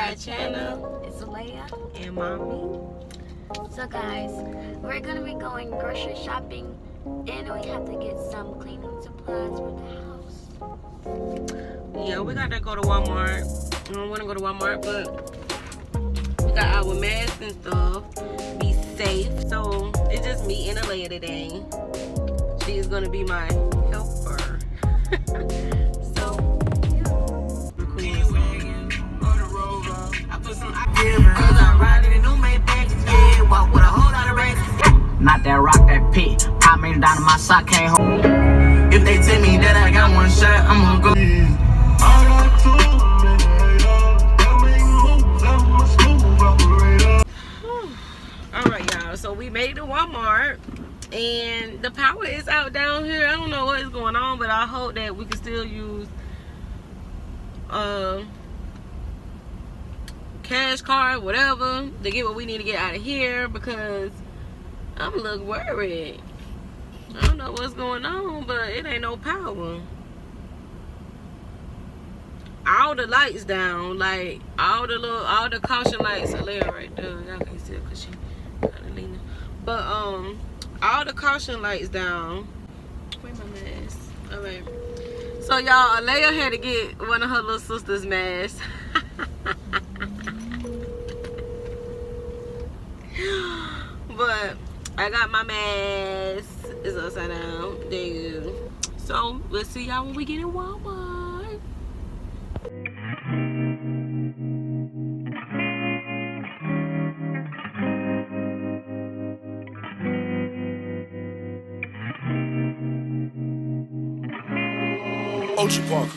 our channel. It's Leia and Mommy. So guys, we're gonna be going grocery shopping and we have to get some cleaning supplies for the house. Yeah, we gotta go to Walmart. I don't wanna go to Walmart, but we got our masks and stuff. Be safe. So it's just me and Leia today. She is gonna be my helper. Not that rock, that pit. Pop me down in my sock, can't hold. If they tell me that I got one shot, I'm gonna go. Alright, y'all. So we made it to Walmart. And the power is out down here. I don't know what is going on, but I hope that we can still use cash card, whatever, to get what we need to get out of here, because I'm a little worried. I don't know what's going on, but it ain't no power. All the lights down, like all the caution lights are there right there. Y'all can't see it because she kind of leaning. But all the caution lights down. Where my mask? All right. So y'all, Leia had to get one of her little sister's masks. But I got my mask. It's upside down. There you go. So let's see y'all when we get in Walmart. Ochi Parker.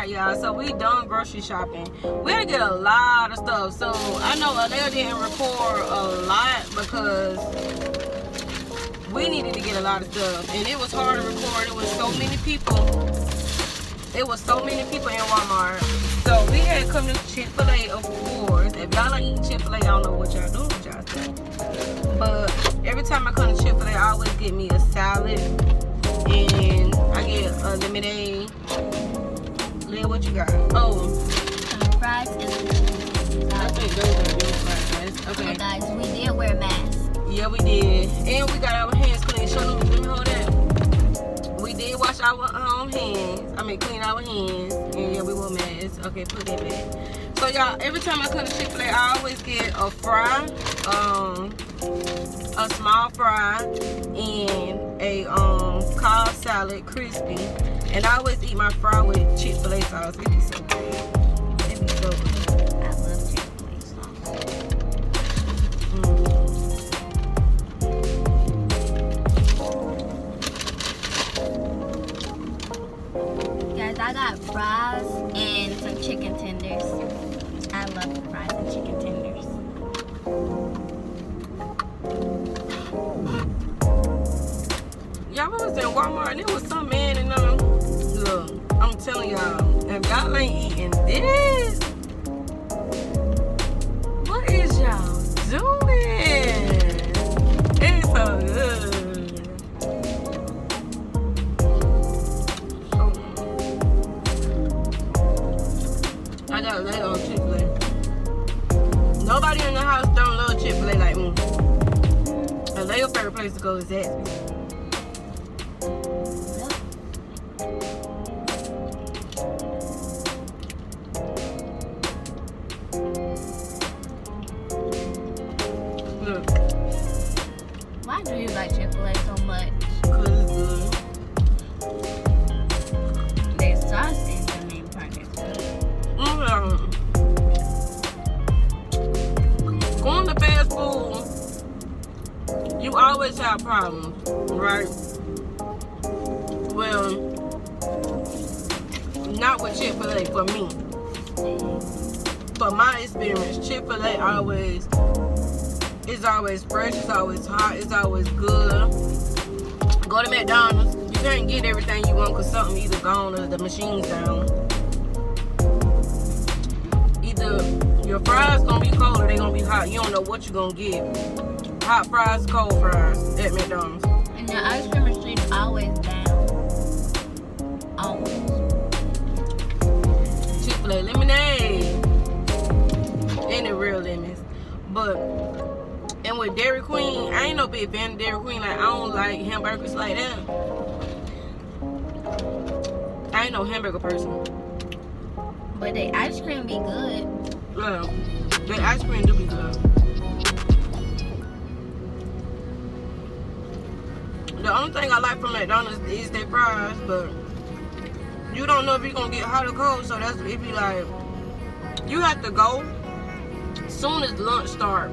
Y'all, so we done grocery shopping. We had to get a lot of stuff, so I know Leia didn't record a lot because we needed to get a lot of stuff, and it was hard to record. It was so many people. It was so many people in Walmart, so we had to come to Chick-fil-A, of course. If y'all ain't eating Chick-fil-A, I don't know what y'all doing with y'all stuff. But every time I come to Chick-fil-A, I always get me a salad, and I get a lemonade. What you got? Oh, Fries and I think those are real fries. Okay. And guys, we did wear masks. Yeah, we did. And we got our hands clean. Show them, let me hold that. We did wash our hands. I mean, clean our hands. And yeah, we wore masks. Okay, put that back. So y'all, every time I come to Chick-fil-A, I always get a fry, a small fry, and a Cobb salad, crispy. And I always eat my fry with Chick-fil-A sauce. It be so good. It be so good. I love Chick-fil-A sauce. I got fries and some chicken tenders. I love fries and chicken tenders. Y'all was in Walmart and there was some man in them. Look, I'm telling y'all, if y'all ain't eating this, what is y'all doing? It's so good. I got late on Chick-fil-A. Nobody in the house don't love Chick-fil-A like me. And their favorite place to go is Zaxby's. Look, Why do you like Chick-fil-A so much? cause it's good. Their sauce is the main part that's good. Going to fast food, you always have problems, right? Well, not with Chick-fil-A for me. For my experience, Chick-fil-A always it's always fresh, it's always hot, it's always good. Go to McDonald's, you can't get everything you want because something either gone or the machine's down. Either your fries gonna be cold or they gonna be hot. You don't know what you're gonna get. Hot fries, cold fries at McDonald's. And the ice cream machine is always down. Always. Chick-fil-A lemonade. And the real lemons. But, and with Dairy Queen, I ain't no big fan of Dairy Queen. Like, I don't like hamburgers like that. I ain't no hamburger person. But the ice cream be good. Yeah, the ice cream do be good. The only thing I like from McDonald's is their fries, but you don't know if you're gonna get hot or cold, so that's it be like you have to go soon as lunch start.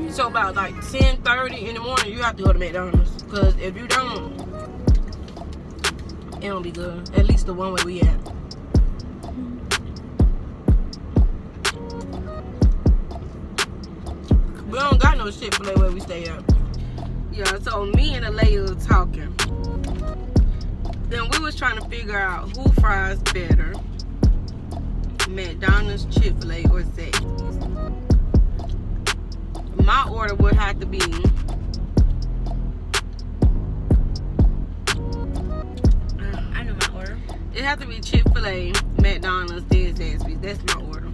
So about like 10:30 in the morning, you have to go to McDonald's, cause if you don't, it don't be good. At least the one where we at. We don't got no Chick-fil-A where we stay at. Yeah, so me and Alea were talking. Then we was trying to figure out who fries better. McDonald's, Chick-fil-A, or Zaxby's. My order would have to be I know my order. it have to be Chick-fil-A, McDonald's, then Zaxby's. That's my order.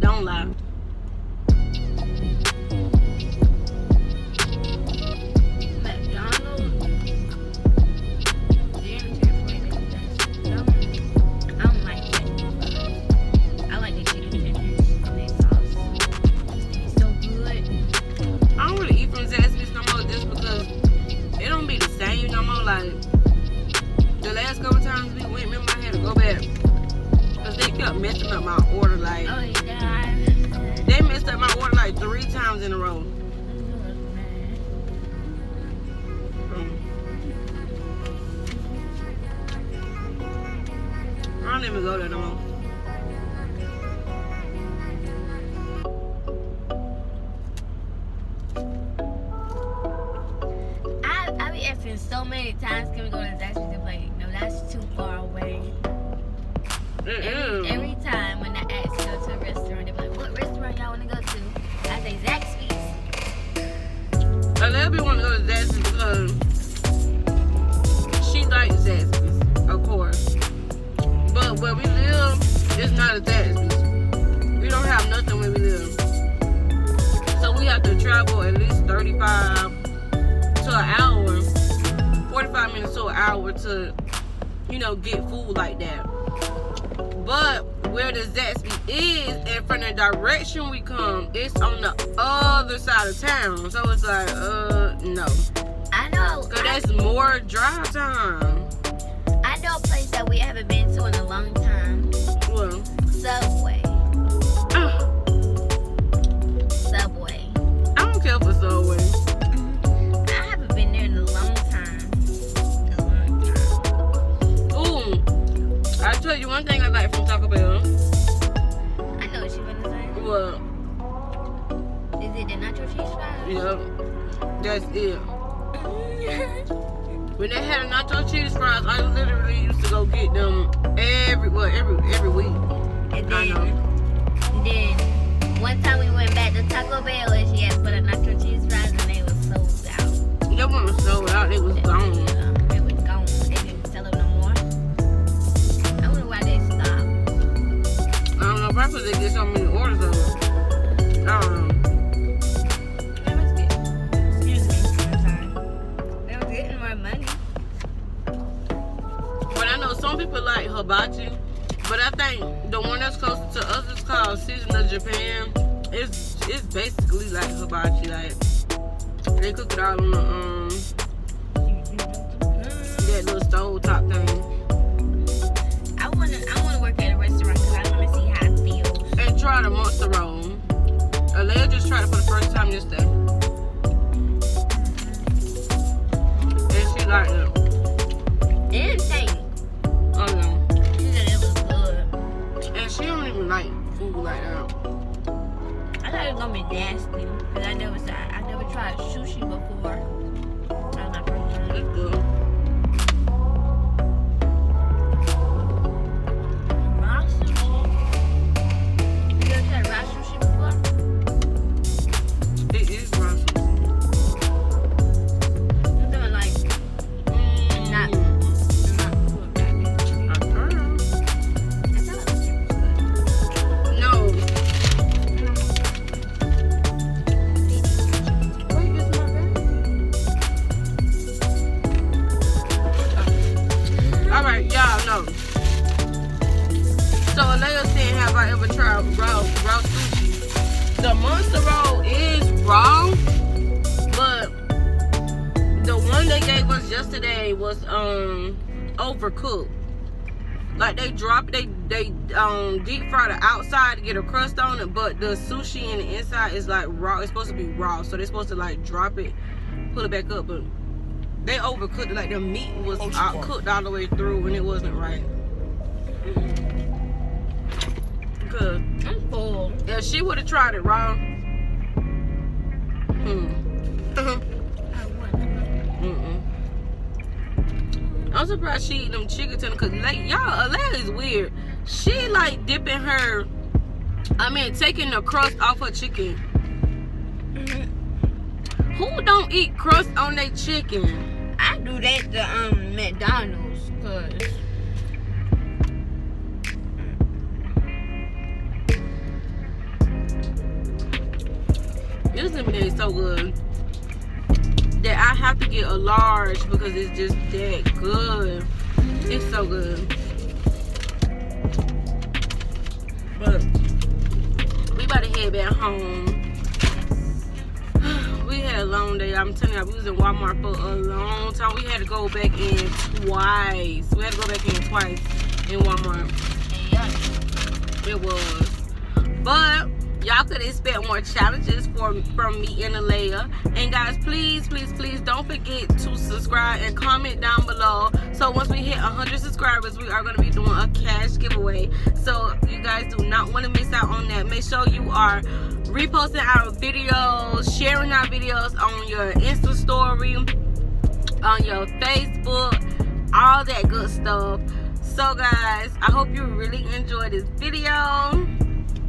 Don't lie. McDonald's. Then Chick-fil-A. I don't like that. I like the chicken tenders and their sauce. It's so good. I don't really eat from Zaxby's no more just because it don't be the same no more. Like the last couple times we went, remember I had to go back because they kept messing up my order. Like Oh, yeah. they messed up my order like 3 times in a row. I don't even go there no more. I be asking so many times, can we go to Zaxby's to play? No, that's too far away. Every time when I ask to go to a restaurant, they be like, what restaurant y'all want to go to? I say Zaxby's. A little bit want to go to Zaxby's because she likes Zaxby's, of course. But where we live, it's not a Zaxby's. We don't have nothing where we live. So we have to travel at least 35 to an hour, 45 minutes to an hour to, you know, get food like that. But where the Zaxby's is, and from the direction we come, it's on the other side of town. So it's like, no. I know. Cause that's more drive time. I know a place that we haven't been to in a long time. Well, Subway. Subway. I don't care for Subway. I haven't been there in a long time. That's it. When they had nacho cheese fries, I literally used to go get them every week. And I know. then one time we went back to Taco Bell and she had put a nacho cheese fries and they was sold out. They weren't sold out, they was gone. It was gone. They didn't sell it no more. I wonder why they stopped. I don't know, probably they get so many orders of it. I don't know. Excuse me. I'm sorry. They was getting more money. But I know some people like hibachi. But I think the one that's closer to us is called Season of Japan. It's basically like hibachi. Like they cook it all on the that little stove top thing. I wanna work at a restaurant because I wanna see how it feels. And try the monster roll. Alea just tried it for the first time yesterday. And she liked it. It didn't taste. Oh no. She said it was good. And she don't even like food like that. I thought it was gonna be nasty because I never tried sushi before. That was my first time. It's good. Raw sushi. You ever tried raw sushi before? It is raw sushi. I'm doing like not good rabbit. I heard. I thought it was good. No. Wait, this is my bag. Alright, y'all know. So Alea said, have I ever tried raw sushi? The monster roll is raw, but the one they gave us yesterday was overcooked. Like they deep fry the outside to get a crust on it, but the sushi in the inside is like raw. It's supposed to be raw, so they're supposed to like drop it, pull it back up, but they overcooked it. Like the meat was cooked all the way through, and it wasn't right. Cause I'm full. if she would have tried it raw, I wouldn't. I'm surprised she eat them chicken tenders, cause like y'all, Alea is weird. She like dipping taking the crust off her chicken. Who don't eat crust on their chicken? I do that to McDonald's cause This lemonade is so good that I have to get a large because it's just that good. It's so good. But we about to head back home. We had a long day. I'm telling you, we was in Walmart for a long time. We had to go back in twice. We had to go back in twice in Walmart. yeah. It was. But y'all could expect more challenges from me and Alea. And guys, please don't forget to subscribe and comment down below. So once we hit 100 subscribers, we are going to be doing a cash giveaway. So you guys do not want to miss out on that. Make sure you are reposting our videos, sharing our videos on your Insta story, on your Facebook, all that good stuff. So guys, I hope you really enjoyed this video.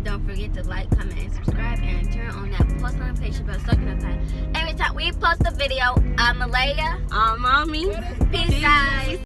Don't forget to like, comment, and subscribe, and turn on that post notification bell so you can notify every time we post a video. I'm Alea. Mommy. Peace, guys.